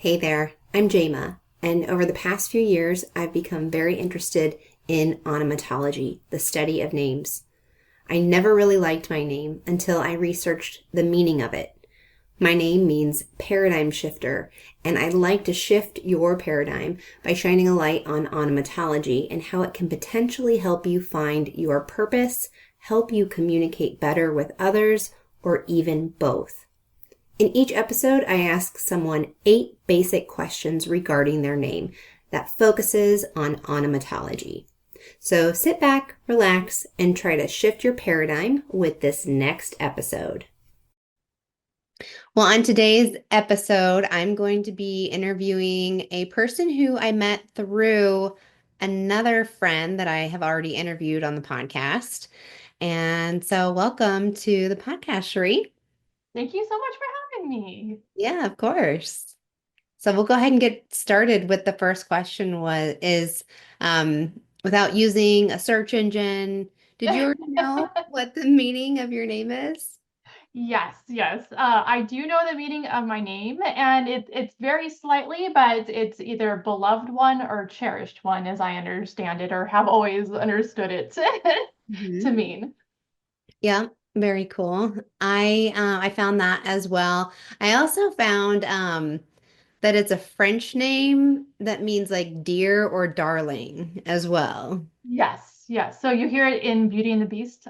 Hey there, I'm Jama, and over the past few years, I've become very interested in onomatology, the study of names. I never really liked my name until I researched the meaning of it. My name means paradigm shifter, and I'd like to shift your paradigm by shining a light on onomatology and how it can potentially help you find your purpose, help you communicate better with others, or even both. In each episode, I ask someone 8 basic questions regarding their name that focuses on onomatology. So sit back, relax, and try to shift your paradigm with this next episode. Well, on today's episode, I'm going to be interviewing a person who I met through another friend that I have already interviewed on the podcast. And so welcome to the podcast, Cherie. Thank you so much for having me. Yeah, of course. So we'll go ahead and get started with the first question without using a search engine, did you already know what the meaning of your name is? Yes, yes. I do know the meaning of my name, and it's very slightly, but it's either beloved one or cherished one, as I understand it, or have always understood it to Hmm. mean. Yeah, very cool. I found that as well. I also found that it's a French name that means like dear or darling as well. Yes, yes. So you hear it in Beauty and the Beast.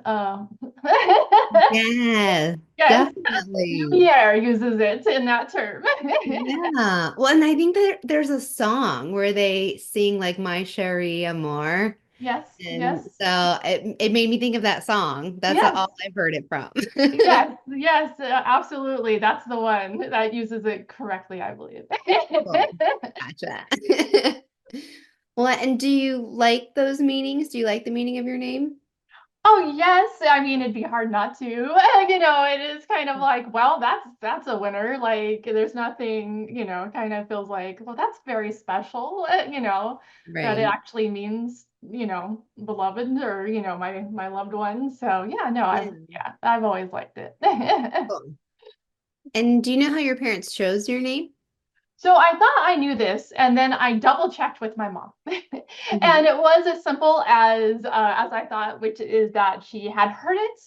Yes, Yes, definitely. Lumiere uses it in that term. Yeah. Well, and I think that there's a song where they sing like My Cherie Amour. Yes, And yes, so it made me think of that song. That's yes. all I've heard it from. Yes, yes, absolutely. That's the one that uses it correctly, I believe. Cool. Gotcha. Well, and do you like those meanings? Do you like the meaning of your name? Oh, yes. I mean, it'd be hard not to. It is kind of like, well, that's a winner. Like, there's nothing, kind of feels like, well, that's very special, that it Right. actually means, beloved or, my loved one. So, yeah, no, Yeah. I've always liked it. Cool. And do you know how your parents chose your name? So I thought I knew this, and then I double checked with my mom, Hmm. and it was as simple as I thought, which is that she had heard it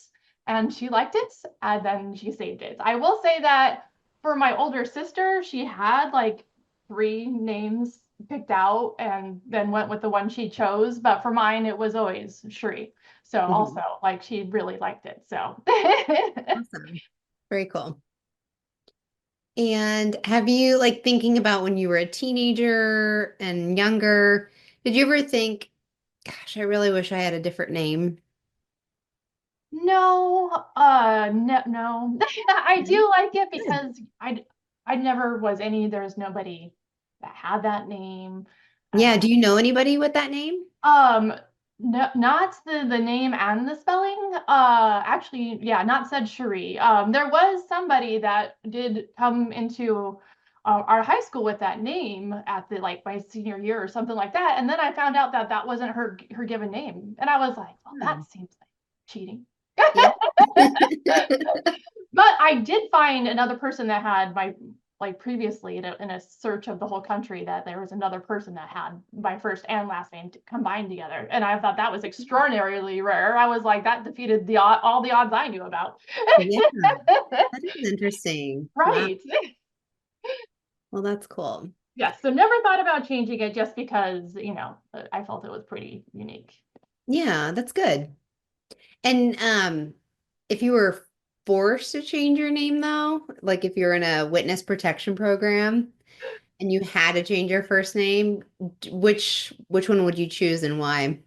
and she liked it, and then she saved it. I will say that for my older sister, she had like 3 names picked out, and then went with the one she chose. But for mine, it was always Cherie. So Hmm. also, like, she really liked it. So Awesome. Very cool. And have you, like, thinking about when you were a teenager and younger, did you ever think, gosh, I really wish I had a different name? No, no. I No? do like it Good. because I never was any, there's nobody that had that name. Yeah. Uh, Do you know anybody with that name? um, no, not the name and the spelling. Actually, yeah, not said Cherie. There was somebody that did come into our high school with that name at the like my senior year or something like that, and then I found out that that wasn't her given name, and I was like, well, that Hmm. seems like cheating. Yeah. But I did find another person that had my like previously in a search of the whole country that there was another person that had my first and last name combined together, and I thought that was extraordinarily rare. I was like, that defeated all the odds I knew about. Yeah. That is interesting. Wow. Right. Well, that's cool. Yes. So never thought about changing it just because I felt it was pretty unique. Yeah, that's good. And if you were forced to change your name though, like if you're in a witness protection program and you had to change your first name, which one would you choose and why?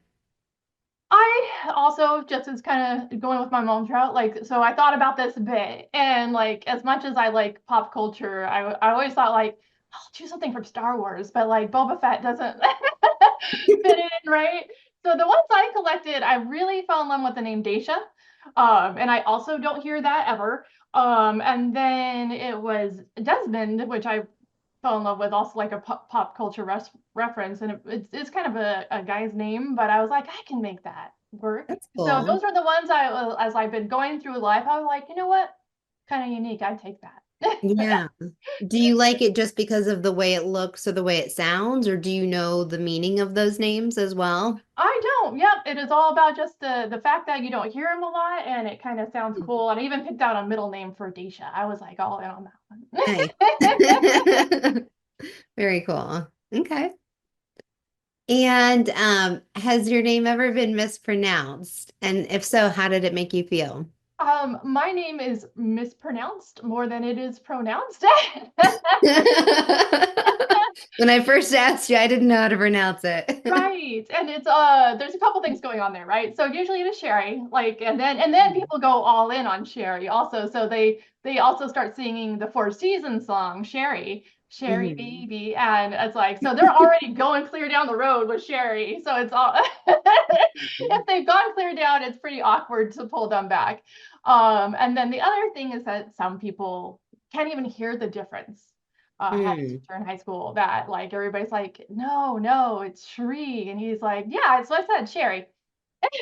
I also just as kind of going with my mom's route, like, so I thought about this a bit, and like as much as I like pop culture, I always thought like I'll choose something from Star Wars, but like Boba Fett doesn't fit in, right? So the ones I collected, I really fell in love with the name Dacia, and I also don't hear that ever. And then it was Desmond, which I fell in love with, also like a pop culture reference, and it's kind of a guy's name, but I was like, I can make that work. That's So cool. those are the ones as I've been going through life, I was like, you know what, kind of unique, I'd take that. Yeah. Do you like it just because of the way it looks or the way it sounds, or do you know the meaning of those names as well? I don't. Yep, it is all about just the fact that you don't hear them a lot, and it kind of sounds cool. And I even picked out a middle name for Daisha. I was like all in on Nice. that one. Very cool. Okay. And has your name ever been mispronounced? And if so, how did it make you feel? My name is mispronounced more than it is pronounced. When I first asked you, I didn't know how to pronounce it. Right. And it's there's a couple things going on there, right? So usually it is Cherie, like and then people go all in on Cherie also. So they also start singing the Four Seasons song, Cherie, Cherie Mhm. baby. And it's like so they're already going clear down the road with Cherie. So it's all if they've gone clear down, it's pretty awkward to pull them back. And then the other thing is that some people can't even hear the difference. I had a Mm. teacher in high school that like everybody's like, no, no, it's Cherie. And he's like, yeah, so I said Cherie.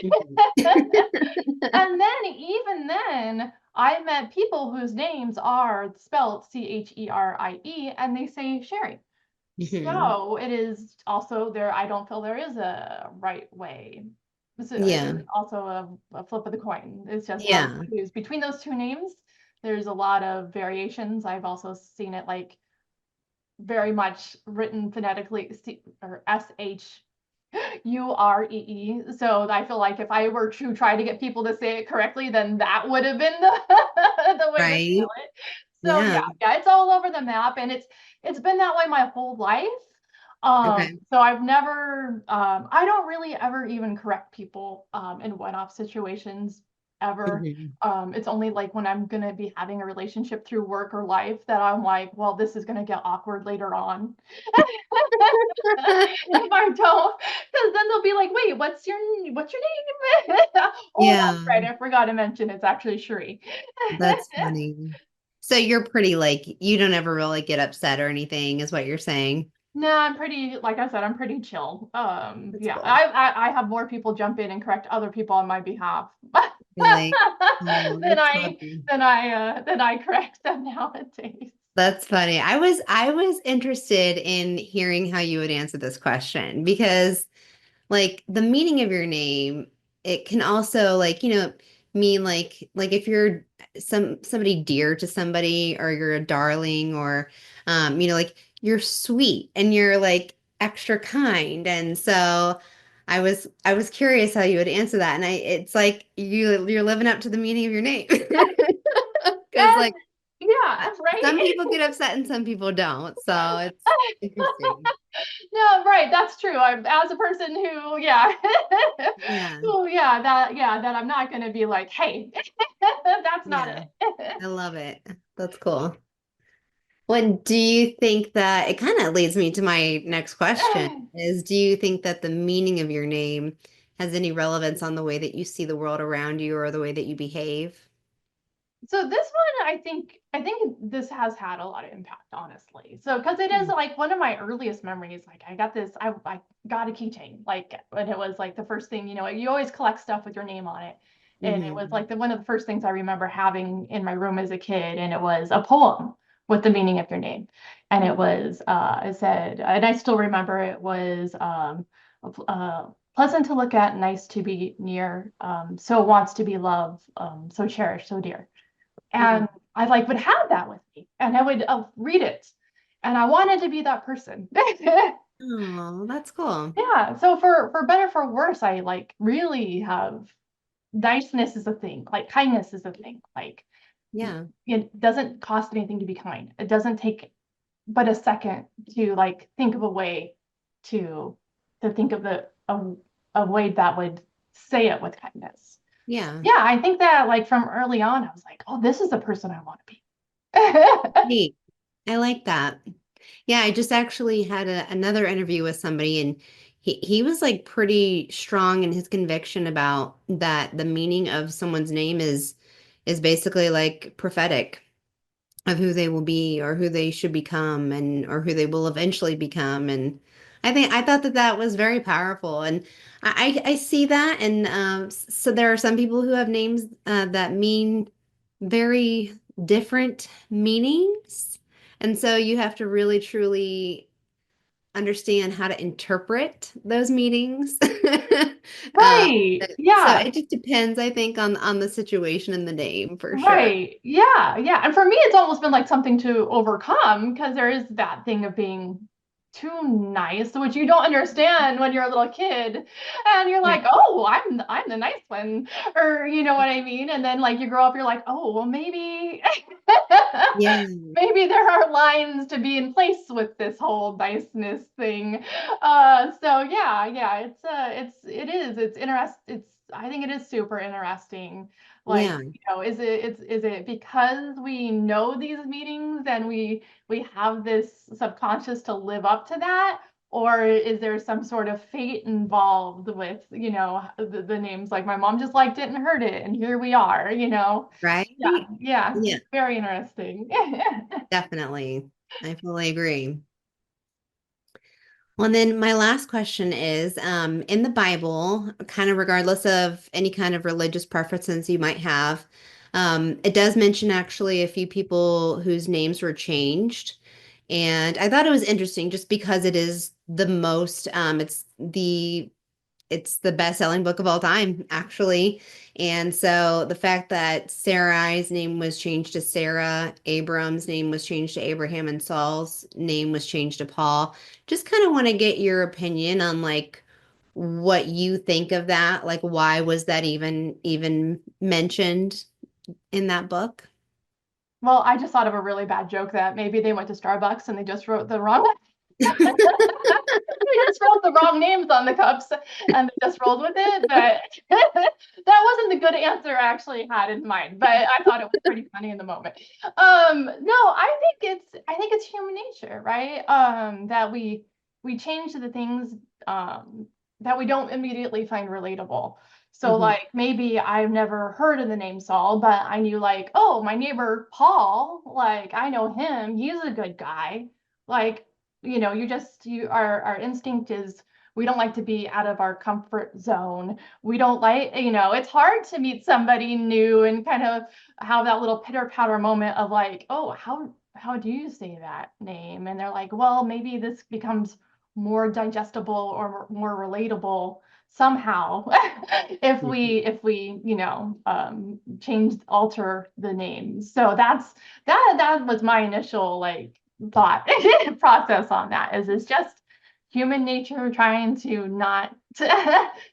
Mhm. And then even then, I met people whose names are spelled Cherie and they say Sherry. Mhm. So it is also there. I don't feel there is a right way. So it is Yeah. also a flip of the coin. It's just how Yeah. you choose between those two names. There's a lot of variations. I've also seen it like very much written phonetically or Shure. So I feel like if I were to try to get people to say it correctly, then that would have been the the way to Right. spell it. So Yeah. yeah, it's all over the map, and it's been that way my whole life. Okay. So I've never, I don't really ever even correct people in one-off situations ever. Mhm. It's only like when I'm gonna be having a relationship through work or life that I'm like, well, this is gonna get awkward later on. If I don't, because then they'll be like, wait, what's your name? Oh, that's Yeah. right. I forgot to mention it's actually Cherie. That's funny. So you're pretty like you don't ever really get upset or anything, is what you're saying. No, I'm pretty, like I said, I'm pretty chill. That's Yeah, cool. I have more people jump in and correct other people on my behalf Really? Oh, than that's I funny. than I correct them nowadays. That's funny. I was interested in hearing how you would answer this question because like the meaning of your name, it can also like, mean like if you're somebody dear to somebody or you're a darling or like you're sweet and you're like extra kind. And so I was curious how you would answer that. And it's like you're living up to the meaning of your name. Because like And yeah, some right. people get upset and some people don't. So it's interesting. No, right. That's true. I'm as a person who, yeah, Yeah. that I'm not going to be like, hey, that's not Yeah. it. I love it. That's cool. Well, do you think that it kind of leads me to my next question is do you think that the meaning of your name has any relevance on the way that you see the world around you or the way that you behave? So this one, I think this has had a lot of impact, honestly. So because it is Hmm. like one of my earliest memories. Like I got this, I got a keychain, like and it was like the first thing, you always collect stuff with your name on it. And it was Hmm. like one of the first things I remember having in my room as a kid, and it was a poem with the meaning of your name. And it said, and I still remember it was pleasant to look at, nice to be near, so wants to be loved, so cherished, so dear. And I like would have that with me and I would read it and I wanted to be that person. Oh, that's cool. Yeah, so for better for worse, I like really have niceness is a thing, like kindness is a thing. Like Yeah. it doesn't cost anything to be kind. It doesn't take but a second to like think of a way to think of a way that would say it with kindness. Yeah. Yeah, I think that like from early on, I was like, oh, this is the person I want to be. Neat. I like that. Yeah, I just actually had another interview with somebody and he was like pretty strong in his conviction about that the meaning of someone's name is basically like prophetic of who they will be or who they should become and or who they will eventually become. And I thought that that was very powerful. And I see that. And so there are some people who have names that mean very different meanings. And so you have to really truly understand how to interpret those meanings. Uh, Right. so Yeah. it just depends, I think, on the situation and the name for sure. Right. Yeah. Yeah. And for me, it's almost been like something to overcome because there is that thing of being too nice, which you don't understand when you're a little kid. And you're Right. like, oh, I'm the nice one. Or you know what I mean? And then like you grow up, you're like, oh, well, maybe Yeah. maybe there are lines to be in place with this whole niceness thing. So yeah, it's interest it's I think it is super interesting. Like, Yeah. is it because we know these meetings and we have this subconscious to live up to that? Or is there some sort of fate involved with, the names? Like my mom just liked it and heard it, and here we are, Right? Yeah, yeah, Yeah, it's very interesting. definitely. I fully agree. Well, and then my last question is, in the Bible, kind of regardless of any kind of religious preferences you might have, it does mention actually a few people whose names were changed. And I thought it was interesting just because it is the most, it's the best-selling book of all time, actually. And so the fact that Sarai's name was changed to Sarah, Abram's name was changed to Abraham, and Saul's name was changed to Paul, just kind of want to get your opinion on like what you think of that. Like, why was that even mentioned in that book? Well, I just thought of a really bad joke that maybe they went to Starbucks and they just wrote the wrong they just wrote the wrong names on the cups and they just rolled with it. But that wasn't the good answer I actually had in mind. But I thought it was pretty funny in the moment. No, I think it's human nature, right? That we change the things that we don't immediately find relatable. So Mhm. like maybe I've never heard of the name Saul, but I knew like, oh, my neighbor Paul, like I know him, he's a good guy. Like, our instinct is we don't like to be out of our comfort zone. We don't like, it's hard to meet somebody new and kind of have that little pitter patter moment of like, oh, how do you say that name? And they're like, well, maybe this becomes more digestible or more relatable somehow if we change alter the name. So that was my initial like thought process on that. Is it's just human nature trying to not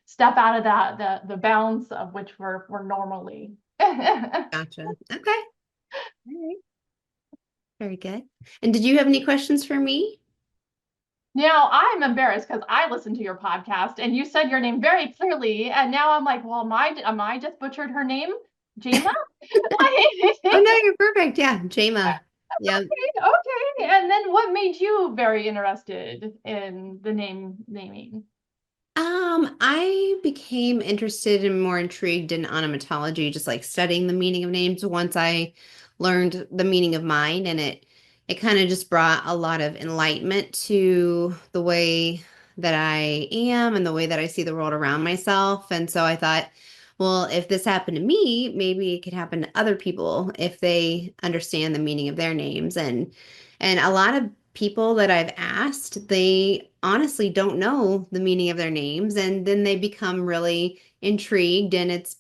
step out of the bounds of which we're normally. Gotcha. Okay. All right. Very good. And did you have any questions for me? Now I'm embarrassed because I listened to your podcast and you said your name very clearly, and now I'm like, well, am I just butchered her name, Jama? Oh no, you're perfect. Yeah, Jama. Yeah. Okay. And then what made you very interested in the naming? I became interested and more intrigued in onomatology, just like studying the meaning of names once I learned the meaning of mine, and it kind of just brought a lot of enlightenment to the way that I am and the way that I see the world around myself. And so I thought, well, if this happened to me, maybe it could happen to other people if they understand the meaning of their names. And a lot of people that I've asked, they honestly don't know the meaning of their names, and then they become really intrigued. And it's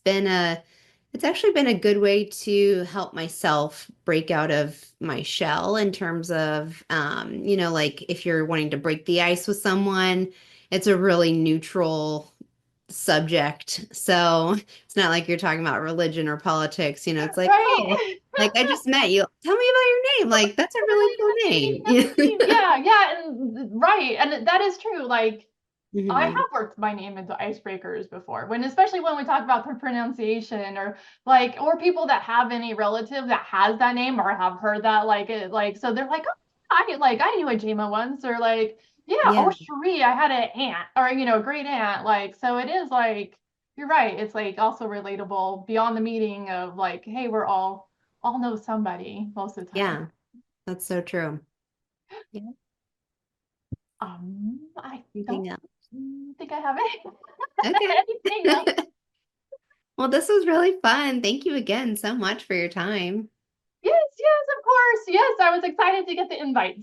actually been a good way to help myself break out of my shell in terms of, like if you're wanting to break the ice with someone, it's a really neutral subject. So it's not like you're talking about religion or politics, it's like, oh, Right. like I just met you. Tell me about your name. Like that's a really Right, cool that's name. me. That's me. Yeah, yeah, and right. And that is true. Like I Mhm. have worked my name into icebreakers before, especially when we talk about the pronunciation or or people that have any relative that has that name or have heard that so they're like, oh, I knew a Jama once or like, yeah, Yeah. or Cherie, I had an aunt or great aunt. Like, so it is like you're right. It's like also relatable beyond the meaning of like, hey, all know somebody most of the time. Yeah. That's so true. Yeah. I don't Anything else? think I have Okay. anything else. Well, this was really fun. Thank you again so much for your time. Yes, yes, of course. Yes, I was excited to get the invite.